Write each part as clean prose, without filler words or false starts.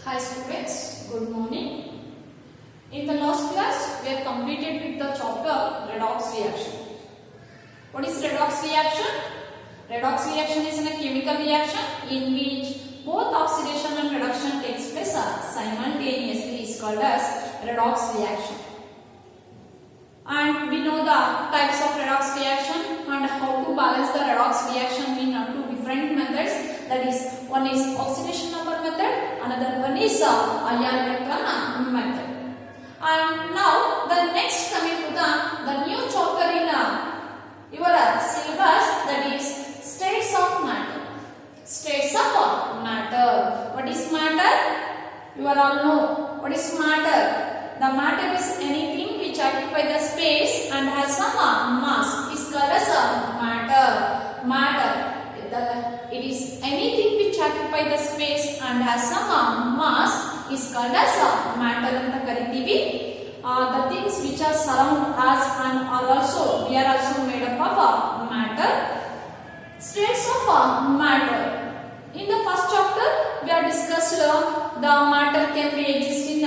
Hi students, good morning. In the last class, we have completed with the chapter redox reaction. What is redox reaction? Redox reaction is a chemical reaction in which both oxidation and reduction takes place simultaneously is called as redox reaction. And we know the types of redox reaction and how to balance the redox reaction in two different methods. That is, one is oxidation number method, another one is ion electron method. And now the next coming to the new chapter in your syllabus, that is states of matter. States of matter. What is matter? You all know what is matter. The matter is anything which occupy the space and has some mass. Is called as matter. Matter. It is anything which occupy the space and has some mass is called as matter anta kariತೀವಿ. The things which are surround us and are also we are also made up of matter. States of matter. In the first chapter we have discussed the matter can be exist in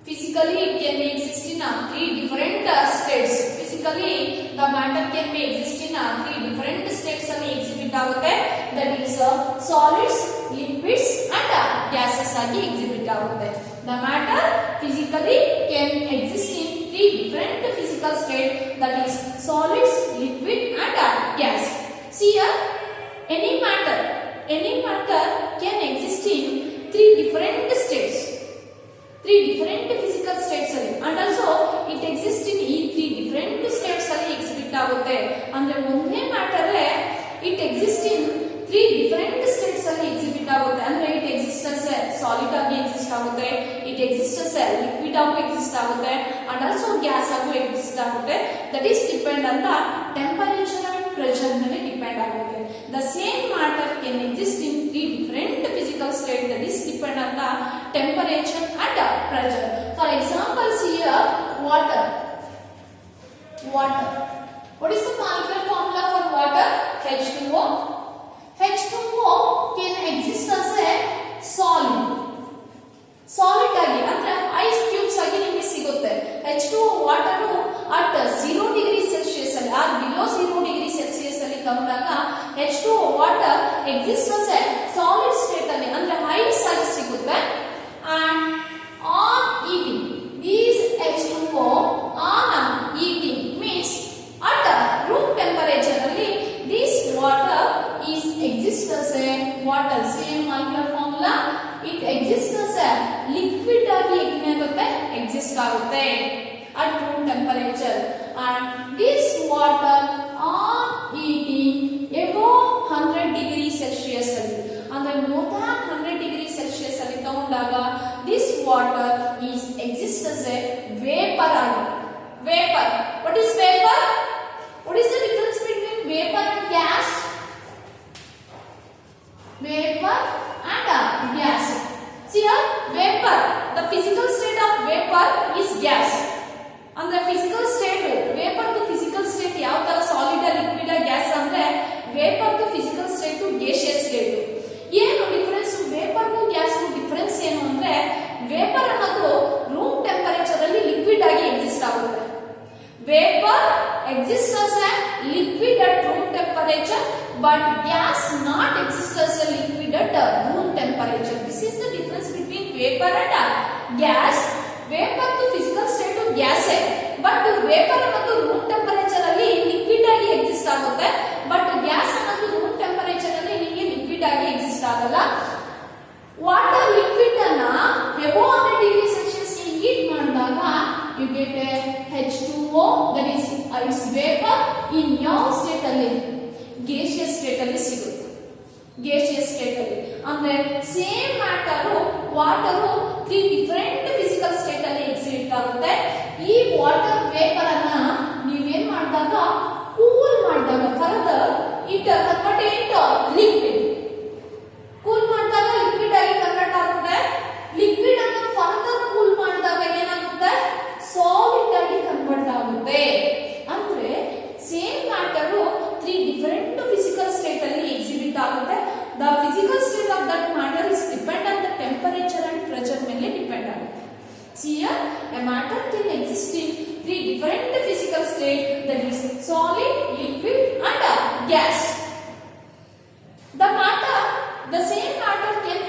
physically it can be exist in three different states. Physically the matter can be exist in three different states ಅಲ್ಲಿ exhibit ಆಗುತ್ತೆ. That is solids, liquids and gases ಆಗಿ exhibit ಆಗುತ್ತೆ. The matter physically can exist in three different physical states, that is solids, liquid and gas. See here, any matter can exist in three different states. Three different physical states ಅಲ್ಲಿ and also it exists in three different states ಅಲ್ಲಿ exhibit ಆಗುತ್ತೆ. ಅಂದ್ರೆ ಒಂದೇ matter it exists in three different states ಅಲ್ಲಿ exhibit ಆಗುತ್ತೆ. ಅಂದ್ರೆ it exists as a solid ಆಗಿ exist ಆಗುತ್ತೆ, it exists as a liquid ಆಗಿ exist ಆಗುತ್ತೆ and also gas ಆಗಿ exist ಆಗುತ್ತೆ. That is depend on the temperature and pressure ಮೇಲೆ depend ಆಗುತ್ತೆ. The same matter can exist in three different physical states, that is depend on the temperature and pressure. For example, here water. What is the molecular formula for water? H2O. H2O can exist as a solid ಆಗಿ ಅಂದ್ರೆ ice cubes ಆಗಿ ನಿಮಗೆ ಸಿಗುತ್ತೆ. H2O water at 0 degree Celsius ಅಲ್ಲಿ or below 0 degree Celsius ಅಲ್ಲಿ ತಂದಾಗ H2O water exist as a solid state ಅಲ್ಲಿ ಅಂದ್ರೆ ಐಸ್ ಆಗಿ ಸಿಗುತ್ತೆ. And on heating these H2O on heating means at room temperature ಅಲ್ಲಿ this water is exists as a water. Same molecular formula, it exists as a liquid ಆಗಿ ಏನಾಗುತ್ತೆ exist ಆಗುತ್ತೆ at room temperature. And this water on heating above 100 degree celsius ಅಲ್ಲಿ ಅಂದ್ರೆ more than 100 degree celsius ಅಲ್ಲಿ ತಗೊಂಡಾಗ this water is exists as a vapor ಆಗಿ. Vapor. What is vapor? What is the difference between vapor and gas? Vapor and gas. See here, vapor. The physical state of vapor is gas. And the physical state, vapor the physical state ಯಾವ ತರ solid liquid gas ಅಂದ್ರೆ vapor the physical state to gaseous state. ಏನು difference vapour ಗೂ gas ಗೂ difference ಏನು ಅಂದ್ರೆ vapour ಅನ್ನೋದು room temperature ಅಲ್ಲಿ ಲಿಕ್ವಿಡ್ ಆಗಿ ಎಕ್ಸಿಸ್ಟ್ ಆಗುತ್ತೆ. Vapour exists as a liquid at room temperature but gas not exist as a liquid at room temperature. This is the difference between vapor and gas. Vapor to physical state to gas but vapor ಅನ್ನೋದು room temperature ಅಲ್ಲಿ liquid ಆಗಿ exist ಆಗುತ್ತೆ but gas ಅನ್ನೋದು room temperature ಅಲ್ಲಿ ನಿಮಗೆ liquid ಆಗಿ exist ಆಗಲ್ಲ. Water liquid ಅನ್ನ above 100 degree celsius heat ಮಾಡಿದಾಗ you get a H2O, that is ice vapor in ಯಾವ ಸ್ಟೇಟ್ ಅಲ್ಲಿ gaseous state ಅಲ್ಲಿ ಸಿಗುತ್ತೆ. gaseous state ಅಲ್ಲಿ ಅಂದ್ರೆ same matter water three different physical state ಅಲ್ಲಿ ಎಕ್ಸಿಟ್ ಆಗುತ್ತೆ. ಈ ವಾಟರ್ ವೇಪರ್ ಅನ್ನ ನೀವೇನ್ ಮಾಡಿದಾಗ ಕೂಲ್ ಮಾಡಿದಾಗ further it convert into liquid. Cool ಮಾಡಿದಾಗ ಲಿಕ್ವಿಡ್ ಆಗಿ ಕನ್ವರ್ಟ್ ಆಗುತ್ತೆ. ಲಿಕ್ವಿಡ್ ಅನ್ನು ಫರ್ದರ್ ಕೂಲ್ ಮಾಡಿದಾಗ ಏನಾಗುತ್ತೆ? ಸಾಲಿಡ್ ಆಗಿ ಕನ್ವರ್ಟ್ ಆಗುತ್ತೆ. ಅಂದ್ರೆ same matter three different physical state ಅಲ್ಲಿ ಎಕ್ಸಿಬಿಟ್ ಆಗುತ್ತೆ. The physical state of that matter is depend on the temperature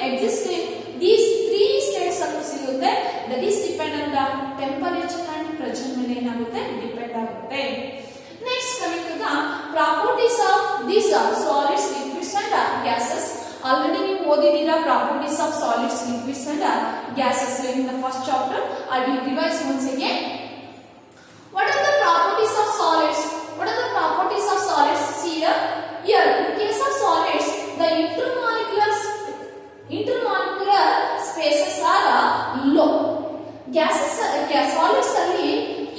exist in these three states ಅನ್ನು ಸಿಗುತ್ತೆ. That is depend on the temperature and pressure ಮೇಲೆ ಏನಾಗುತ್ತೆ depend ಆಗುತ್ತೆ. Next coming to the properties of these solids, liquids and gases. Already ನೀವು ಓದಿದ್ದೀರಾ properties of solids, liquids and gases in the first chapter. I will revise once again. What are the properties of solids? What are the properties of solids? See here. Here, in case of solids, the intermolecular spaces are low. Gases, solids ಅಲ್ಲಿ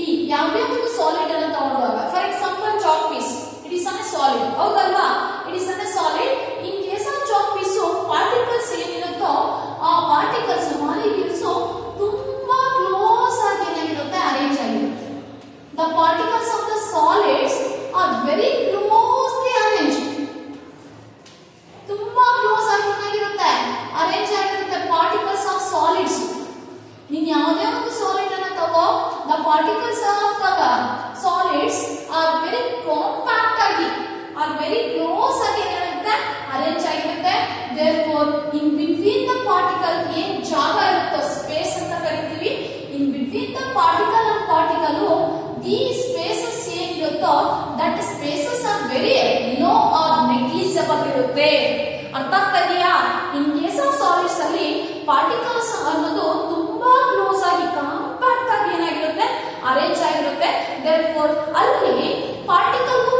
ಈ ಯಾವುದೇ ಒಂದು solid ಅನ್ನು ತಗೊಂಡಾಗ, for example chalk piece, it is an solid, ಹೌದಲ್ವಾ? It is an solid. In case of chalk piece particles ಏನಿರುತ್ತೋ ಆ particles molecules ತುಂಬಾ ಕ್ಲೋಸ್ ಆಗಿ ಏನಾಗಿರುತ್ತೆ ಅರೇಂಜ್ ಆಗಿರುತ್ತೆ. The particles of the solids are very closely arranged. ತುಂಬಾ close ಆಗಿ ಏನಾಗಿರುತ್ತೆ ಅರೇಂಜ್ ಆಗಿರುತ್ತೆ particles of solids. ನೀನು ಯಾವುದೇ ಒಂದು ಸಾಲಿಡ್ ಅನ್ನು ತಗೋ, the particles of the solids are very compact ಆಗಿ, are very close ಆಗಿ ಏನಿರುತ್ತೆ ಅರೇಂಜ್ ಆಗಿರುತ್ತೆ. Therefore, in between the particle ಏನ್ ಜಾಗ ಇರುತ್ತೋ ಸ್ಪೇಸ್ ಅಂತ ಕರಿತೀವಿ. In between the particle and particle these spaces ಏನಿರುತ್ತೋ that spaces are very low or negligible ಇರುತ್ತೆ. ಅರ್ಥ ಆಗ್ತಾ ಇದೆಯಾ? ಇನ್ ಕೇಸ್ ಆಫ್ ಸಾಲಿಡ್ಸ್ ಅಲ್ಲಿ ಪಾರ್ಟಿಕಲ್ಸ್ ಅನ್ನೋದು ತುಂಬಾ ಕ್ಲೋಸ್ ಆಗಿ ಕಾಂಪ್ಯಾಕ್ಟ್ ಆಗಿ ಏನಾಗಿರುತ್ತೆ ಅರೇಂಜ್ ಆಗಿರುತ್ತೆ. therefore ಅಲ್ಲಿ ಪಾರ್ಟಿಕಲ್ಗೂ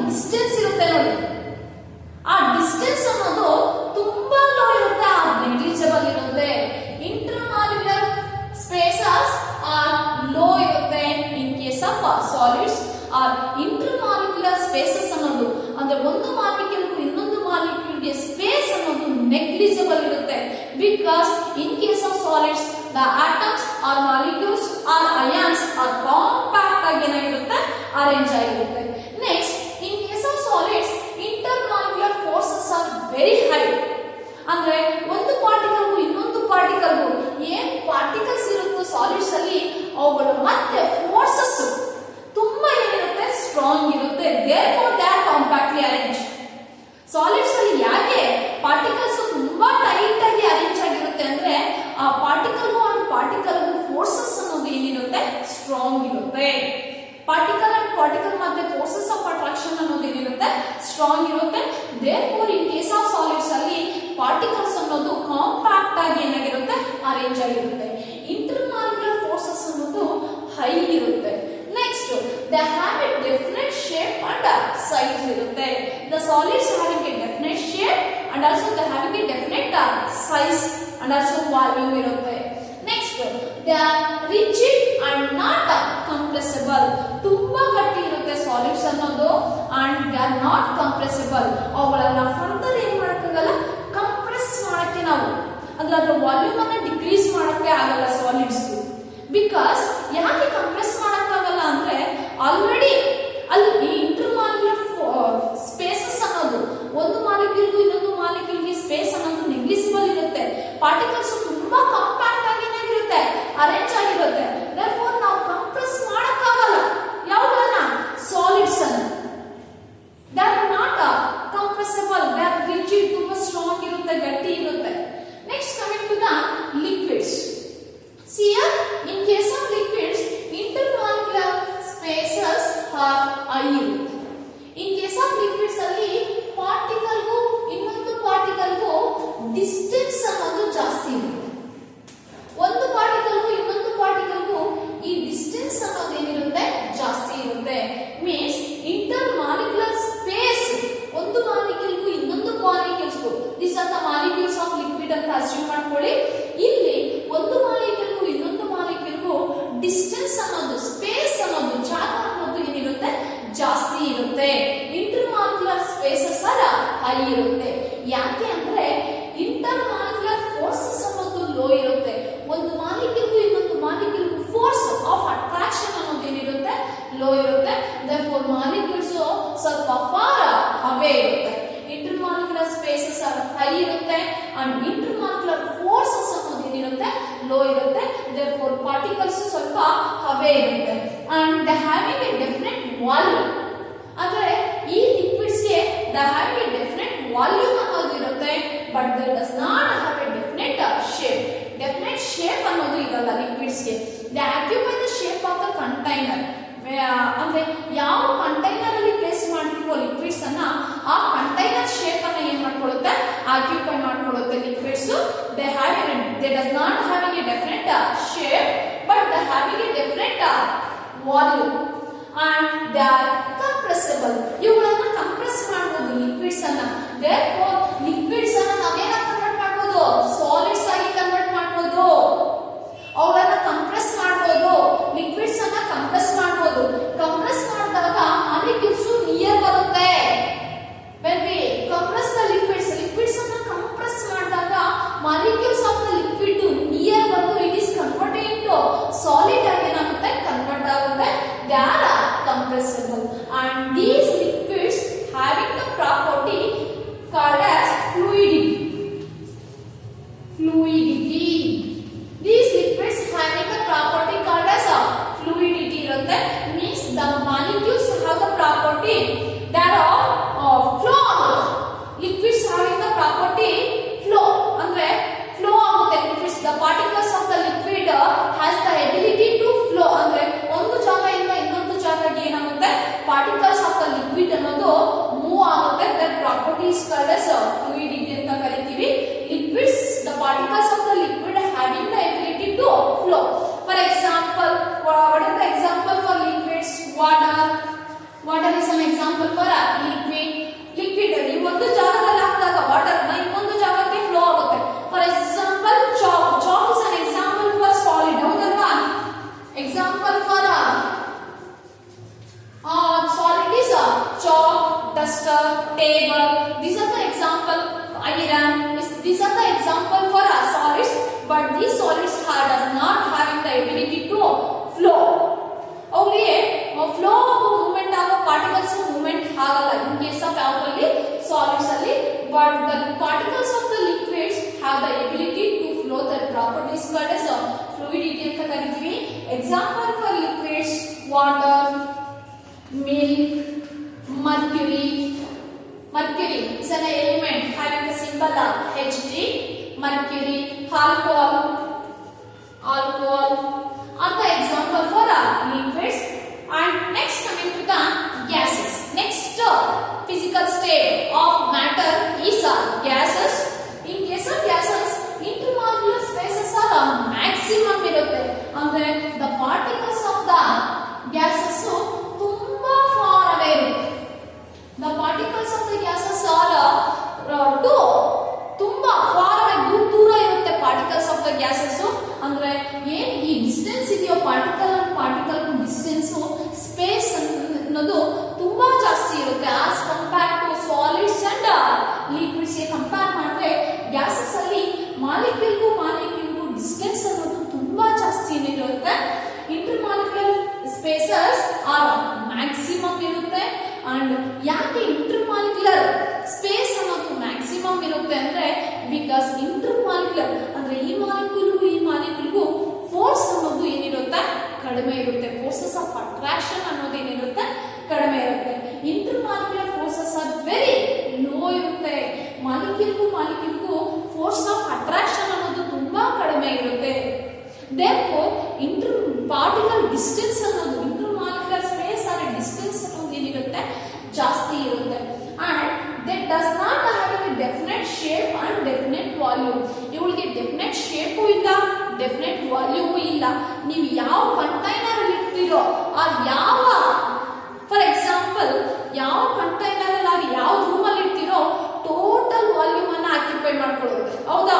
ಡಿಸ್ಟೆನ್ಸ್ ಇರುತ್ತೆ ನೋಡಿ. ಆ ಡಿಸ್ಟೆನ್ಸ್ ಅನ್ನೋದು ತುಂಬಾ ಲೋ ಇರುತ್ತೆ, ನೆಗ್ಲಿಜಿಬಲ್ ಇರುತ್ತೆ. ಇಂಟರ್ಮಾಲಿಕ್ಯುಲರ್ ಸ್ಪೇಸಸ್ ಆರ್ ಲೋ ಇರುತ್ತೆ in case of solids. Are intermolecular spaces ಅನ್ನೋದು ಅಂದ್ರೆ ಒಂದು ಮಾಲಿಕ್ಯೂಲ್ಗೂ ಇನ್ನೊಂದು ಮಾಲಿಕ್ಯೂಲ್ಗೆ ಸ್ಪೇಸ್ ಅನ್ನೋದು ನೆಗ್ಲಿಜಿಬಲ್ ಇರುತ್ತೆ. Because in case of solids the atoms are molecules are ions are compact ಆಗಿ ಏನಾಗಿರುತ್ತೆ ಅರೇಂಜ್ ಆಗಿರುತ್ತೆ. Next, in case of solids intermolecular forces are very high. ಅಂದ್ರೆ ಒಂದು ಪಾರ್ಟಿಕಲ್ಗೂ ಇನ್ನೊಂದು ಪಾರ್ಟಿಕಲ್ಗೂ ಏನ್ ಪಾರ್ಟಿಕಲ್ಸ್ ಇರುತ್ತೋ ಸಾಲಿಡ್ಸ್ ಅಲ್ಲಿ ಅವುಗಳ ಮತ್ತೆ ಫೋರ್ಸಸ್ ತುಂಬಾ ಏನಿರುತ್ತೆ ಸ್ಟ್ರಾಂಗ್ ಇರುತ್ತೆ. therefore they are compactly arranged. Solids ಅಲ್ಲಿ ಯಾಕೆ ಪಾರ್ಟಿಕಲ್ಸ್ ತುಂಬಾ ಟೈಟ್ ಆಗಿ ಅರೇಂಜ್ ಆಗಿರುತ್ತೆ ಅಂದ್ರೆ ಆ ಪಾರ್ಟಿಕಲ್ಗೂ ಅಂಡ್ ಪಾರ್ಟಿಕಲ್ಗೂ ಫೋರ್ಸಸ್ ಅನ್ನೋದು ಏನಿರುತ್ತೆ ಸ್ಟ್ರಾಂಗ್ ಇರುತ್ತೆ. ಪಾರ್ಟಿಕಲ್ ಅಂಡ್ ಪಾರ್ಟಿಕಲ್ ಮತ್ತೆ ಫೋರ್ಸಸ್ ಆಫ್ ಅಟ್ರಾಕ್ಷನ್ ಅನ್ನೋದು ಏನಿರುತ್ತೆ ಸ್ಟ್ರಾಂಗ್ ಇರುತ್ತೆ. therefore in case of solids ಅಲ್ಲಿ ಪಾರ್ಟಿಕಲ್ಸ್ ಅನ್ನೋದು ಕಾಂಪ್ಯಾಕ್ಟ್ ಆಗಿ ಏನಾಗಿರುತ್ತೆ ಅರೇಂಜ್ ಆಗಿರುತ್ತೆ. ಇಂಟರ್ಮಾಲಿಕ್ಯುಲರ್ ಫೋರ್ಸಸ್ ಅನ್ನೋದು ಹೈ ಇರುತ್ತೆ. Next, they have a definite shape and size ಇರುತ್ತೆ. the solids having a definite shape and also they having a definite size and also volume ಇರುತ್ತೆ. next, they are rigid and not compressible. ತುಂಬಾ ಗಟ್ಟಿ ಇರುತ್ತೆ solids ಅನ್ನೋದು and they are not compressible. ಅವುಗಳನ್ನ further ಏನು ಮಾಡಕ್ಕಾಗಲ್ಲ, compress ಮಾಡಕ್ಕೆ ನಾವು ಅಂದ್ರೆ ಅದರ ವಾಲ್ಯೂಮ್ ಅನ್ನ ಡಿಕ್ರೀಸ್ ಮಾಡಕ್ಕೆ ಆಗಲ್ಲ ಸಾಲಿಡ್ಸ್. ಬಿಕಾಸ್ ಯಾಕೆ ಕಂಪ್ರೆಸ್ ಮಾಡಕ್ಕಾಗಲ್ಲ ಅಂದ್ರೆ ಆಲ್ರೆಡಿ ಅಲ್ಲಿ ಇಂಟರ್ಮಾಲಿಕ್ಯುಲರ್ ಸ್ಪೇಸಸ್ ಅನ್ನೋದು ಒಂದು ಮಾಲಿಕ್ಯೂಲ್ಗೂ ಇನ್ನೊಂದು ಮಾಲಿಕ್ಯೂಲ್ಗೆ ಸ್ಪೇಸ್ ಅನ್ನೋದು ನೆಗ್ಲಿಜಿಬಲ್ ಇರುತ್ತೆ. ಪಾರ್ಟಿಕಲ್ಸ್ ತುಂಬಾ ಕಾಂಪ್ಯಾಕ್ಟ್ ಆಗಿ ಏನಾಗಿರುತ್ತೆ ಅರೇಂಜ್ ಆಗಿರುತ್ತೆ. therefore ನಾವು ಕಂಪ್ರೆಸ್ ಮಾಡಕ್ಕಾಗಲ್ಲ ಯಾವುದನ್ನ ಸಾಲಿಡ್ಸ್ ಅನ್ನು. they are not compressible, they are rigid, ತುಂಬಾ ಸ್ಟ್ರಾಂಗ್ ಇರುತ್ತೆ, ಗಟ್ಟಿ ಇರುತ್ತೆ. next coming to the liquids. see here, in case of liquids intermolecular spaces are high. in case of liquids ಅಲ್ಲಿ ಪಾರ್ಟಿಕಲ್ಗೂ ಇನ್ನೊಂದು ಪಾರ್ಟಿಕಲ್ಗೂ ಡಿಸ್ಟೆನ್ಸ್ ಅನ್ನೋದು ಜಾಸ್ತಿ ಇರುತ್ತೆ. ಒಂದು ಪಾರ್ಟಿಕಲ್ಗೂ ಇನ್ನೊಂದು ಪಾರ್ಟಿಕಲ್ಗೂ ಈ ಡಿಸ್ಟೆನ್ಸ್ ಅನ್ನೋದು ಏನಿರುತ್ತೆ ಜಾಸ್ತಿ ಇರುತ್ತೆ. ಮೀನ್ಸ್ ಇಂಟರ್ಮಾಲಿಕ್ಯುಲರ್ ಸ್ಪೇಸ್ ಒಂದು ಮಾಲಿಕ್ಯೂಲ್ಗೂ ಇನ್ನೊಂದು ಮಾಲಿಕ್ಯೂಲ್ಸ್ಗೂ, this are the molecules of liquid ಅಂತ ಅಸ್ಯೂಮ್ ಮಾಡ್ಕೊಳ್ಳಿ. ಇಲ್ಲಿ ಒಂದು ಮಾಲಿಕ್ಯೂಲ್ಗೂ ಇನ್ನೊಂದು ಮಾಲಿಕ್ಯೂಲ್ಗೂ ಡಿಸ್ಟೆನ್ಸ್ ಅನ್ನೋದು, ಸ್ಪೇಸ್ ಅನ್ನೋದು, ಜಾಗ ಅನ್ನೋದು ಏನಿರುತ್ತೆ ಜಾಸ್ತಿ ಇರುತ್ತೆ. ಇಂಟರ್ಮಾಲಿಕ್ಯುಲರ್ ಸ್ಪೇಸಸ್ ಆರ್ ಹೈ ಇರುತ್ತೆ. ಯಾಕೆ ಅಂದ್ರೆ ಇಂಟರ್ಮಾಲಿಕ್ಯುಲರ್ ಫೋರ್ಸಸ್ ಅನ್ನೋದು ಲೋ ಇರುತ್ತೆ. ಒಂದು ಮಾಲಿಕ್ಯೂಲ್ಗೂ ಇನ್ನೊಂದು ಮಾಲಿಕ್ಯೂಲ್ಗೂ ಫೋರ್ಸ್ ಆಫ್ ಅಟ್ರಾಕ್ಷನ್ ಅನ್ನೋದು ಏನಿರುತ್ತೆ ಲೋ ಇರುತ್ತೆ. therefore ಮಾಲಿಕ್ಯೂಲ್ಸ್ ಸ್ವಲ್ಪ ಫಾರ್ ಅವೇ ಇರುತ್ತೆ. ಇಂಟರ್ಮಾಲಿಕ್ಯುಲರ್ ಸ್ಪೇಸಸ್ ಆರ್ ಹೈ ಇರುತ್ತೆ ಅಂಡ್ ಇಂಟರ್ಮಾಲಿಕ್ಯುಲರ್ ಫೋರ್ಸಸ್ ಅನ್ನೋದು ಏನಿರುತ್ತೆ ಲೋ ಇರುತ್ತೆ. therefore ಪಾರ್ಟಿಕಲ್ಸ್ ಸ್ವಲ್ಪ ಅವೇ ಇರುತ್ತೆ and they having a definite volume. ಅಂದ್ರೆ ಈ ಲಿಕ್ವಿಡ್ಸ್ ಗೆ they having a definite volume ಅನ್ನೋದು ಇರುತ್ತೆ. But they does not shape ಅನ್ನೋದು ಇರಲ್ಲ ಲಿಕ್ವಿಡ್ಸ್ಗೆ. They occupy the shape of the container. ಅಂದ್ರೆ ಯಾವ ಕಂಟೈನರ್ ಅಲ್ಲಿ ಪ್ಲೇಸ್ ಮಾಡ್ತೀವೋ ಲಿಕ್ವಿಡ್ಸ್ ಅನ್ನ, ಆ ಕಂಟೈನರ್ ಶೇಪ್ ಅನ್ನ ಏನ್ ಮಾಡ್ಕೊಳ್ಳುತ್ತೆ, ಆಕ್ಯುಪೈ ಮಾಡ್ಕೊಳ್ಳುತ್ತೆ liquids. They does not having a definite shape but they having a definite volume and they are compressible. ಇವುಗಳನ್ನ ಕಂಪ್ರೆಸ್ ಮಾಡಬಹುದು ಲಿಕ್ವಿಡ್ಸ್ ಅನ್ನ. therefore ಲಿಕ್ವಿಡ್ಸ್ ಅನ್ನ ನಾವೇನ ಕನ್ವರ್ಟ್ ಮಾಡಬಹುದು, ಸಾಲಿಡ್ಸ್ ಆಗಿ ಕನ್ವರ್ಟ್ ಮಾಡಬಹುದು. ಅವುಗಳನ್ನ ಕಂಪ್ರೆಸ್ ಮಾಡಬಹುದು, ಲಿಕ್ವಿಡ್ಸ್ ಅನ್ನ ಕಂಪ್ರೆಸ್ ಮಾಡಬಹುದು. ಕಂಪ್ರೆಸ್ ಮಾಡಿದಾಗ ಮಾಲಿಕ್ಯೂಲ್ಸ್ ನಿಯರ್ ಬರುತ್ತೆ. when we compress the liquids ಅನ್ನ ಕಂಪ್ರೆಸ್ ಮಾಡಿದಾಗ molecules of the liquid near ಬಂದು it is converted into solid ಆಗಿ ಏನಾಗುತ್ತೆ, ಕನ್ವರ್ಟ್ ಆಗುತ್ತೆ. they are compressible and these liquids having the property called as fluidity. These liquids having the property called as fluidity irutte, means the molecules have the property that are flow. Liquids having the property flow, andre flow agutte liquids. The particles of the liquid has the ability to flow, andre ಒಂದು ಜಾಗದಿಂದ ಇನ್ನೊಂದು ಜಾಗಕ್ಕೆ ಏನಾಗುತ್ತೆ, particles of the liquid ಅನ್ನೋದು move ಆಗುತ್ತೆ. that property is called as fluidity ಅಂತ ಕರೀತೀವಿ. liquids, the particles of the liquid having the ability to flow. For example, what is the example for liquids? Water is an example for a liquid ಅಲ್ಲಿ ಒಂದು ಜಾಗದಲ್ಲಿ ಹಾಕಿದಾಗ water ನ ಇನ್ನೊಂದು ಜಾಗಕ್ಕೆ flow ಆಗುತ್ತೆ. For example chalk is an example for solid. ಹೌದಲ್ವಾ? example for solid is chalk, duster, table. These are the example. Iron, these are the example for solids, but these solids does not having the ability to flow. ಅವರಿಗೆ flow movement ಆಗೋ particles movement ಆಗಲ್ಲ in case of ಯಾವ್ದ್ರಲ್ಲಿ, solids ಅಲ್ಲಿ. But the particles of the liquids have the ability to flow. That properties called as fluidity ಅಂತ ಕರಿತೀವಿ. Example for liquids: water, milk, mercury is an element having the symbol Hg. mercury, alcohol are the example for liquids. And next coming to the gases. Next physical state of matter is gases. In case of gases, intermolecular spaces are maximum irutte. Andre the particles of the gases tumba far away irutte. The particles of the gases are ತುಂಬಾ far away, ದೂರ ಇರುತ್ತೆ particles of the gases. ಅಂದ್ರೆ ಏನ್ ಈ distance ಇದೆಯೋ particle and particle distance, space ಅನ್ನೋದು ತುಂಬಾ ಜಾಸ್ತಿ ಇರುತ್ತೆ as compare to solids and liquids. Compare ಮಾಡಿದ್ರೆ ಗ್ಯಾಸಸ್ ಅಲ್ಲಿ ಮಾಲಿಕ್ಯೂಲ್ಗೂ ಡಿಸ್ಟೆನ್ಸ್ ಅನ್ನೋದು ತುಂಬಾ ಜಾಸ್ತಿ ಇರುತ್ತೆ. ಇಂಟರ್ಮಾಲಿಕ್ಯುಲರ್ ಸ್ಪೇಸಸ್ ಆರ್ ಮ್ಯಾಕ್ಸಿಮಮ್ ಇರುತ್ತೆ. ಅಂಡ್ ಯಾಕೆ ಇಂಟರ್ಮಾಲಿಕ್ಯುಲರ್ ಸ್ಪೇಸ್ ಅನ್ನೋದು ಮ್ಯಾಕ್ಸಿಮಮ್ ಇರುತ್ತೆ ಅಂದ್ರೆ, ಬಿಕಾಸ್ ಇಂಟರ್ಮಾಲಿಕ್ಯುಲರ್ ಅಂದ್ರೆ ಈ ಮಾಲಿಕ್ಯೂಲ್ಗೂ ಫೋರ್ಸ್ ಅನ್ನೋದು ಏನಿರುತ್ತೆ, ಕಡಿಮೆ ಇರುತ್ತೆ. ಫೋರ್ಸಸ್ ಆಫ್ ಅಟ್ರಾಕ್ಷನ್ ಅನ್ನೋದು ಏನಿರುತ್ತೆ, ಕಡಿಮೆ ಇರುತ್ತೆ. Intermolecular forces are very low ಇರುತ್ತೆ. ಮಾಲಿಕ್ಯೂಲ್ಗೂ ಫೋರ್ಸ್ ಆಫ್ ಅಟ್ರಾಕ್ಷನ್ ಅನ್ನೋದು ತುಂಬಾ ಕಡಿಮೆ ಇರುತ್ತೆ. therefore ಇಂಟರ್ ಪಾರ್ಟಿಕಲ್ ಡಿಸ್ಟೆನ್ಸ್ ಅನ್ನೋದು, ಇಂಟರ್ಮಾಲಿಕ್ಯುಲರ್ ಸ್ಪೇಸ್ ಆರ್ ಡಿಸ್ಟೆನ್ಸ್ ಅನ್ನೋದು ಏನಿರುತ್ತೆ, ಜಾಸ್ತಿ ಇರುತ್ತೆ. and that does not have a definite shape and definite volume. ಇವುಗಳಿಗೆ ಡೆಫಿನೆಟ್ ಶೇಪು ಇಲ್ಲ, ಡೆಫಿನೆಟ್ ವಾಲ್ಯೂಮು ಇಲ್ಲ. ನೀವು ಯಾವ ಕಂಟೈನರ್ ಅಲ್ಲಿ ಇಡ್ತೀರೋ ಆ ಯಾವ, ಫಾರ್ ಎಕ್ಸಾಂಪಲ್ ಯಾವ ಕಂಟೈನರ್ ಅಲ್ಲಿ ಯಾವ ರೂಮ್ ಅಲ್ಲಿ ಇಡ್ತೀರೋ ಟೋಟಲ್ ವಾಲ್ಯೂಮ್ ಅನ್ನ ಆಕ್ಯುಪೈ ಮಾಡ್ಕೊಳ್ಳುತ್ತೆ. ಹೌದಾ?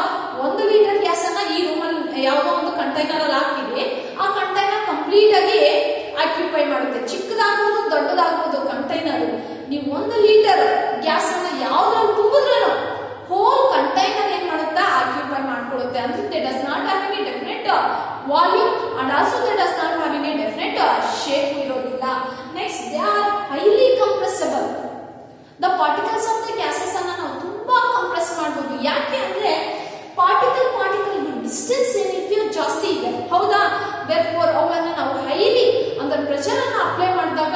1 ಲೀಟರ್ ಗ್ಯಾಸ್ ಅನ್ನ ಈ ರೂಮ್ ಅಲ್ಲಿ ಯಾವುದೋ ಒಂದು ಕಂಟೈನರ್ ಅಲ್ಲಿ ಹಾಕಿದ್ರೆ ಆ ಕಂಟೈನರ್ ಕಂಪ್ಲೀಟ್ ಆಗಿ ಆಕ್ಯುಪೈ ಮಾಡುತ್ತೆ. ಚಿಕ್ಕದಾಗ್ಬೋದು ದೊಡ್ಡದಾಗ್ಬೋದು ಕಂಟೈನರ್. ನೀವು 1 ಲೀಟರ್ ಗ್ಯಾಸ್ ಅನ್ನ ಯಾವ್ದ್ರಲ್ಲಿ ತುಂಬಿದ್ರೂ ಹೋಲ್ ಕಂಟೈನರ್ ಏನ್ ಮಾಡುತ್ತಾ, ಆಕ್ಯುಪೈ ಮಾಡ್ಕೊಳ್ಳುತ್ತೆ. ಅಂದ್ರೆ they does not having a definite volume and also they does not having a definite shape ಇರೋದಿಲ್ಲ. Next, they are highly compressible. The particles of the gases ಅನ್ನ ನಾವು ತುಂಬಾ ಕಂಪ್ರೆಸ್ ಮಾಡಬಹುದು. ಯಾಕೆ ಅಂದ್ರೆ ಪಾರ್ಟಿಕಲ್ ಡಿಸ್ಟೆನ್ಸ್ ಏನಿದೆಯೋ ಜಾಸ್ತಿ ಇದೆ. ಹೌದಾ? therefore ಅವುಗಳನ್ನ ನಾವು ಹೈಲಿ ಅಂದ್ರೆ ಪ್ರೆಷರ್ ಅನ್ನ ಅಪ್ಲೈ ಮಾಡಿದಾಗ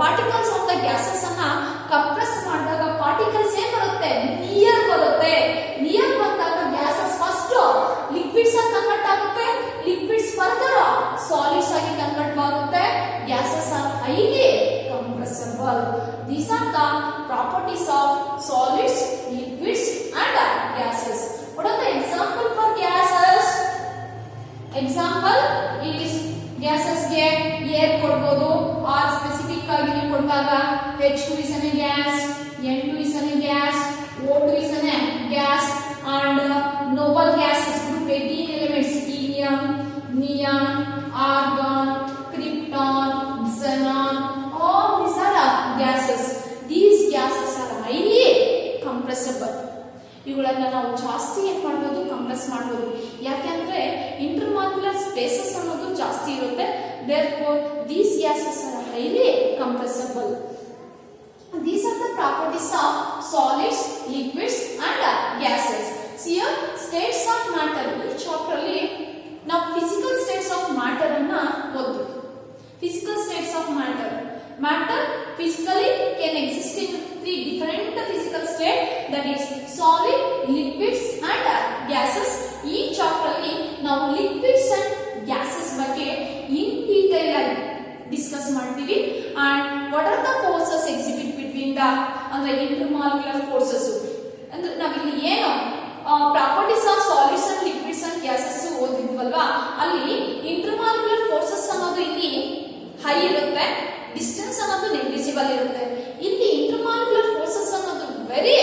ಪಾರ್ಟಿಕಲ್ಸ್ ಆಫ್ ದ ಗ್ಯಾಸಸ್ ಅನ್ನ ಕಂಪ್ರೆಸ್ ಮಾಡಿದಾಗ ಪಾರ್ಟಿಕಲ್ಸ್ ಏನ್ ಬರುತ್ತೆ, ನಿಯರ್ ಬರುತ್ತೆ. ನಿಯರ್ ಬಂದಾಗ gases first H2 is a gas, N2 is a gas, O2 is a gas, and noble gases group 18 elements: helium, neon, argon, krypton, xenon. All these are gases. These gases are highly compressible. ಇವುಗಳನ್ನ ನಾವು ಜಾಸ್ತಿ ಏನು ಮಾಡಬಹುದು, compress ಮಾಡಬಹುದು. ಯಾಕೆಂದ್ರೆ intermolecular spaces ಅನ್ನೋದು ಜಾಸ್ತಿ ಇರುತ್ತೆ. therefore these gases are highly compressible. These are the properties of solids, liquids and gases. See here, states of matter. ಈ ಚಾಪ್ಟರ್ ಅಲ್ಲಿ ನಾವು ಫಿಸಿಕಲ್ ಸ್ಟೇಟ್ಸ್ ಆಫ್ ಮ್ಯಾಟರ್ ಅನ್ನ ಓದ್ತೀವಿ. Physical states of matter. Matter physically can exist in three different physical states, that is solid, liquids and gases. ಈ chapter ಅಲ್ಲಿ ನಾವು liquids and gases ಬಗ್ಗೆ in detail ಆಗಿ ಡಿಸ್ಕಸ್ ಮಾಡ್ತೀವಿ. and what are the forces exhibit between the ಅಂದ್ರೆ intermolecular forces. ಅಂದ್ರೆ ನಾವಿಲ್ಲಿ ಏನು properties of solids and liquids and gases ಓದಿದ್ವಲ್ವಾ, ಅಲ್ಲಿ ಇಂಟರ್ಮಾಲಿಕ್ಯುಲರ್ ಫೋರ್ಸಸ್ ಅನ್ನೋದು ಇಲ್ಲಿ ಹೈ ಇರುತ್ತೆ, ಡಿಸ್ಟೆನ್ಸ್ ಅನ್ನೋದು ನೆಗ್ಲಿಜಿಬಲ್ ಇರುತ್ತೆ. ಇಲ್ಲಿ ಇಂಟರ್ಮಾಲಿಕ್ಯುಲರ್ ಫೋರ್ಸಸ್ ಅನ್ನೋದು ವೆರಿ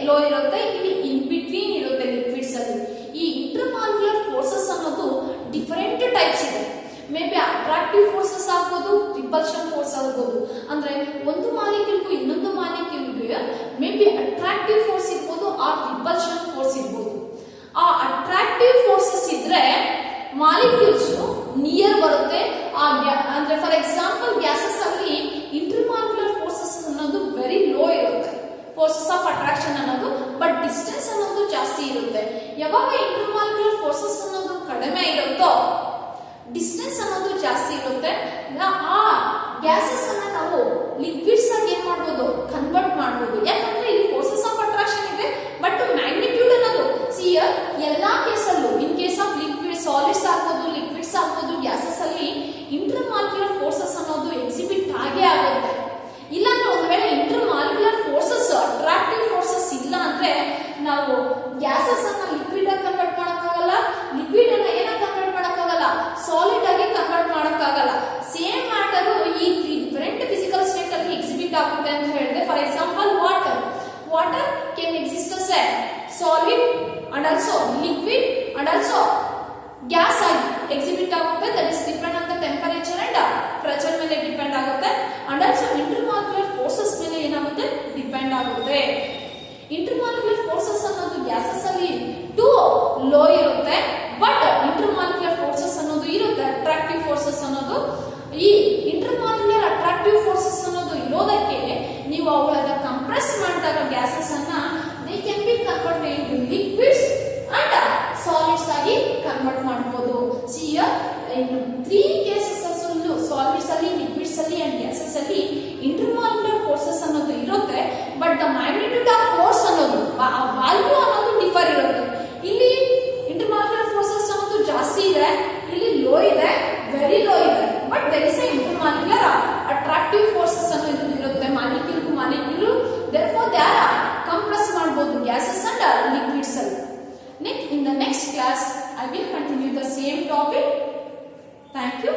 ಲೋ ಇರುತ್ತೆ, ಇಲ್ಲಿ ಇನ್ ಬಿಟ್ವೀನ್ ಇರುತ್ತೆ ಲಿಕ್ವಿಡ್ಸ್ ಅಲ್ಲಿ. ಈ ಇಂಟರ್ಮಾಲಿಕ್ಯುಲರ್ ಫೋರ್ಸಸ್ ಅನ್ನೋದು ಡಿಫರೆಂಟ್ ಟೈಪ್ಸ್ ಇದೆ. ಮೇ ಬಿ ಅಟ್ರಾಕ್ಟಿವ್ ಫೋರ್ಸಸ್ ಆಗ್ಬೋದು, ರಿಪಲ್ಷನ್ ಫೋರ್ಸ್ ಆಗ್ಬೋದು. ಅಂದ್ರೆ ಒಂದು ಮಾಲಿಕ್ಯೂಲ್ಗೂ ಇನ್ನೊಂದು ಮಾಲಿಕ್ಯೂಲ್ಗೆ ಮೇ ಬಿ ಅಟ್ರಾಕ್ಟಿವ್ ಫೋರ್ಸ್ ಇರ್ಬೋದು, ಆ ರಿಪಲ್ಷನ್ ಫೋರ್ಸ್ ಇರ್ಬೋದು. ಆ ಅಟ್ರಾಕ್ಟಿವ್ ಫೋರ್ಸಸ್ ಇದ್ರೆ ಮಾಲಿಕ್ಯೂಲ್ಸ್ ನಿಯರ್ ಬರುತ್ತೆ. ಅಂದ್ರೆ ಫಾರ್ ಎಕ್ಸಾಂಪಲ್ ಗ್ಯಾಸಸ್ ಅಲ್ಲಿ ಇಂಟರ್ಮಾಲಿಕ್ಯುಲರ್ ಫೋರ್ಸಸ್ ಅನ್ನೋದು ವೆರಿ ಲೋ ಇರುತ್ತೆ, ಫೋರ್ಸಸ್ ಆಫ್ ಅಟ್ರಾಕ್ಷನ್ ಅನ್ನೋದು, ಬಟ್ ಡಿಸ್ಟೆನ್ಸ್ ಅನ್ನೋದು ಜಾಸ್ತಿ ಇರುತ್ತೆ. ಯಾವಾಗ ಇಂಟರ್ಮಾಲಿಕ್ಯುಲರ್ ಫೋರ್ಸಸ್ ಅನ್ನೋದು ಕಡಿಮೆ ಇರುತ್ತೋ ಡಿಸ್ಟೆನ್ಸ್ ಅನ್ನೋದು ಜಾಸ್ತಿ ಇರುತ್ತೆ. ಆ ಗ್ಯಾಸಸ್ ಅನ್ನ ನಾವು ಲಿಕ್ವಿಡ್ಸ್ ಆಗಿ ಏನ್ ಮಾಡ್ಬೋದು, ಕನ್ವರ್ಟ್ ಮಾಡ್ಬೋದು. ಯಾಕಂದ್ರೆ ಇಲ್ಲಿ ಫೋರ್ಸಸ್ ಆಫ್ ಅಟ್ರಾಕ್ಷನ್ ಇದೆ, ಬಟ್ ಮ್ಯಾಗ್ನಿಟ್ಯೂಡ್ ಅನ್ನೋದು ಎಲ್ಲಾ ಕೇಸಲ್ಲೂ in case of liquid solids ಆಗ್ಬೋದು, ಲಿಕ್ವಿಡ್ಸ್ ಆಗ್ಬೋದು, ಗ್ಯಾಸಸ್ ಅಲ್ಲಿ ಇಂಟರ್ಮಾಲಿಕ್ಯುಲರ್ ಫೋರ್ಸಸ್ ಅನ್ನೋದು ಎಕ್ಸಿಬಿಟ್ ಆಗೇ ಆಗುತ್ತೆ. ಇಲ್ಲಾಂದ್ರೆ ಒಂದ್ ವೇಳೆ ಇಂಟರ್ಮಾಲಿಕ್ಯುಲರ್ ಫೋರ್ಸಸ್ ಅಟ್ರಾಕ್ಟಿವ್ ಫೋರ್ಸಸ್ ಇಲ್ಲ ಅಂದ್ರೆ ನಾವು ಗ್ಯಾಸಸ್ ಅನ್ನ ಲಿಕ್ವಿಡ್ ಆಗಿ ಕನ್ವರ್ಟ್ ಮಾಡಕ್ಕಾಗಲ್ಲ, ಲಿಕ್ವಿಡ್ ಅನ್ನ ಏನಾಗಿ ಕನ್ವರ್ಟ್ ಮಾಡಕ್ಕಾಗಲ್ಲ, ಸಾಲಿಡ್ ಆಗಿ ಕನ್ವರ್ಟ್ ಮಾಡಕ್ಕಾಗಲ್ಲ. ಸೇಮ್ ಮ್ಯಾಟರ್ ಈ ಡಿಫರೆಂಟ್ ಫಿಸಿಕಲ್ ಸ್ಟೇಟ್ ಅಲ್ಲಿ ಎಕ್ಸಿಬಿಟ್ ಆಗುತ್ತೆ ಅಂತ ಹೇಳಿದೆ. For example water can exist as a solid and also liquid and also gas ಆಗಿ ಎಕ್ಸಿಬಿಟ್ ಆಗುತ್ತೆ. That is depend on the temperature and pressure ಮೇಲೆ ಡಿಪೆಂಡ್ ಆಗುತ್ತೆ. ಅಂಡ್ ಆಲ್ಸೋ ಇಂಟರ್ಮಾಲಿಕ್ಯುಲರ್ ಫೋರ್ಸಸ್ ಮೇಲೆ ಏನಾಗುತ್ತೆ, ಡಿಪೆಂಡ್ ಆಗುತ್ತೆ. ಇಂಟರ್ಮಾಲಿಕ್ಯುಲರ್ ಫೋರ್ಸಸ್ ಅನ್ನೋದು gases ಅಲ್ಲಿ to low ಇರುತ್ತೆ, ಬಟ್ ಇಂಟರ್ಮಾಲಿಕ್ಯುಲರ್ ಫೋರ್ಸಸ್ ಅನ್ನೋದು ಇರುತ್ತೆ, ಅಟ್ರಾಕ್ಟಿವ್ ಫೋರ್ಸಸ್ ಅನ್ನೋದು. ಈ ಇಂಟರ್ಮಾಲಿಕ್ಯುಲರ್ ಅಟ್ರಾಕ್ಟಿವ್ ಫೋರ್ಸಸ್ ಅನ್ನೋದು ಇರೋದಕ್ಕೆ ನೀವು ಅವುಗಳನ್ನ ಕಂಪ್ರೆಸ್ ಮಾಡಿದಾಗ ಗ್ಯಾಸಸ್ ಅನ್ನ they can be converted into liquids and solids ಆಗಿ ಕನ್ವರ್ಟ್ ಮಾಡಬಹುದು. ಸಿ ಹಿಯರ್ ಇನ್ 3 ಕೇಸಸ್ ಅಲ್ಲೂ ಸಾಲಿಡ್ಸ್ ಅಲ್ಲಿ, ಲಿಕ್ವಿಡ್ಸ್ ಅಲ್ಲಿ ಅಂಡ್ ಗ್ಯಾಸಸ್ ಅಲ್ಲಿ ಇಂಟರ್ಮಾಲಿಕ್ಯುಲರ್ ಫೋರ್ಸಸ್ ಅನ್ನೋದು ಇರುತ್ತೆ, but the magnitude of force ಅನ್ನೋದು ವ್ಯಾಲ್ಯೂ ಅನ್ನೋದು ಡಿಫರ್ ಇರುತ್ತೆ. ಇಲ್ಲಿ ಇಂಟರ್ಮಾಲಿಕ್ಯುಲರ್ ಫೋರ್ಸಸ್ ಅನ್ನೋದು ಜಾಸ್ತಿ ಇದೆ, ಇಲ್ಲಿ ಲೋ ಇದೆ, ವೆರಿ ಲೋ ಇದೆ, but there is a intermolecular attractive forces ಅನ್ನೋದು ಇರುತ್ತೆ molecule molecule. therefore they are compress ಮಾಡಬಹುದು ಗ್ಯಾಸಸ್ ಅಂಡ್ ಲಿಕ್ವಿಡ್ಸ್ ಅಲ್ಲಿ. In the next class I will continue the same topic. Thank you.